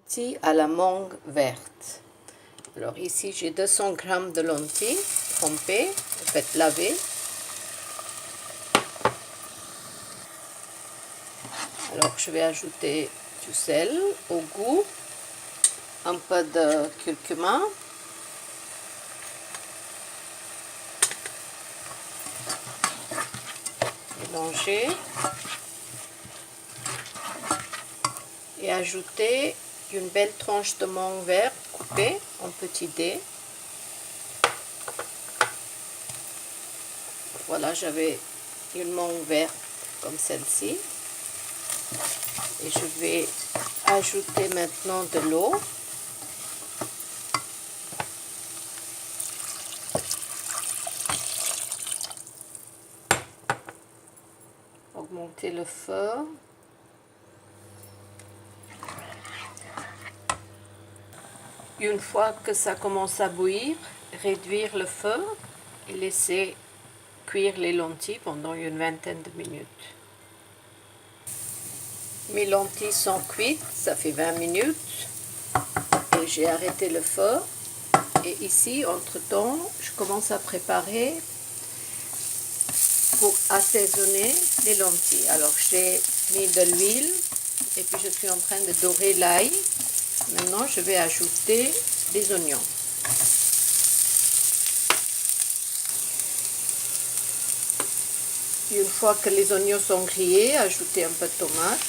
lentilles à la mangue verte. Alors ici j'ai 200 g de lentilles trempées, en fait lavées. Alors je vais ajouter du sel au goût, un peu de curcuma, mélanger et ajouter une belle tranche de mangue verte coupée en petits dés. Voilà, j'avais une mangue verte comme celle-ci. Et je vais ajouter maintenant de l'eau. Augmenter le feu. Une fois que ça commence à bouillir, réduire le feu et laisser cuire les lentilles pendant une vingtaine de minutes. Mes lentilles sont cuites, ça fait 20 minutes et j'ai arrêté le feu. Et ici, entre-temps, je commence à préparer pour assaisonner les lentilles. Alors j'ai mis de l'huile et puis je suis en train de dorer l'ail. Maintenant, je vais ajouter des oignons. Une fois que les oignons sont grillés, ajoutez un peu de tomate.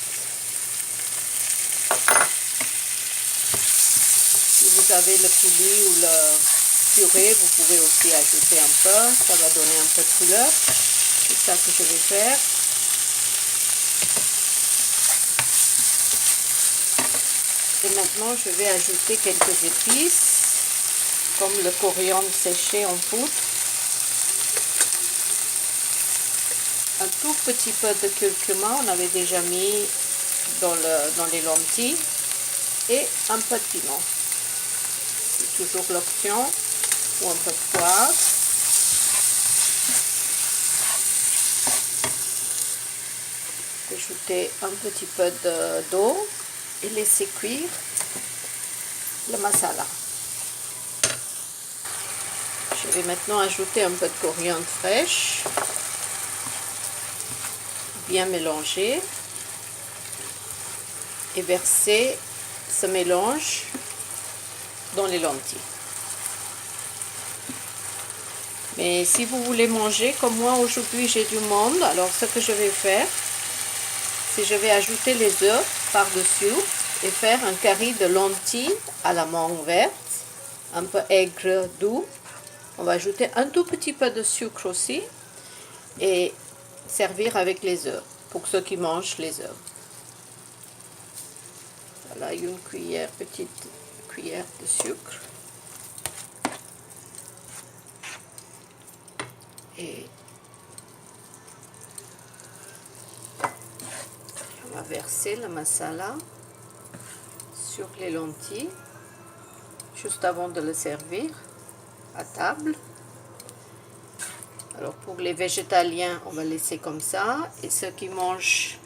Si vous avez le coulis ou le purée, vous pouvez aussi ajouter un peu. Ça va donner un peu de couleur. C'est ça que je vais faire. Et maintenant, je vais ajouter quelques épices, comme le coriandre séché en poudre. Un tout petit peu de curcuma, on avait déjà mis dans les lentilles. Et un peu de piment. C'est toujours l'option. Ou un peu de poivre. Ajouter un petit peu d'eau et laisser cuire le masala. Je vais maintenant ajouter un peu de coriandre fraîche. Bien mélanger. Et verser ce mélange dans les lentilles. Mais si vous voulez manger, comme moi aujourd'hui j'ai du monde, alors ce que je vais faire, c'est que je vais ajouter les œufs par-dessus et faire un curry de lentilles à la mangue verte, un peu aigre doux. On va ajouter un tout petit peu de sucre aussi et servir avec les œufs, pour ceux qui mangent les œufs. Voilà, une cuillère, petite cuillère de sucre. Et on va verser le masala sur les lentilles, juste avant de le servir à table. Alors pour les végétaliens, on va laisser comme ça. Et ceux qui mangent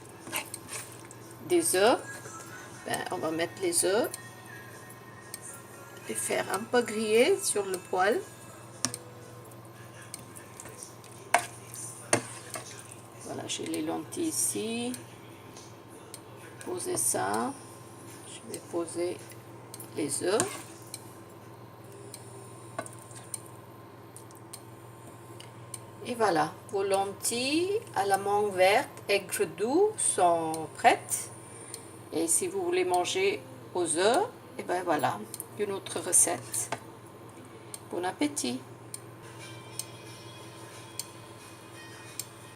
des œufs, on va mettre les œufs et faire un peu griller sur le poêle. Voilà, j'ai les lentilles ici. Poser ça. Je vais poser les œufs. Et voilà, vos lentilles à la mangue verte aigre doux sont prêtes. Et si vous voulez manger aux œufs, et ben voilà, une autre recette. Bon appétit!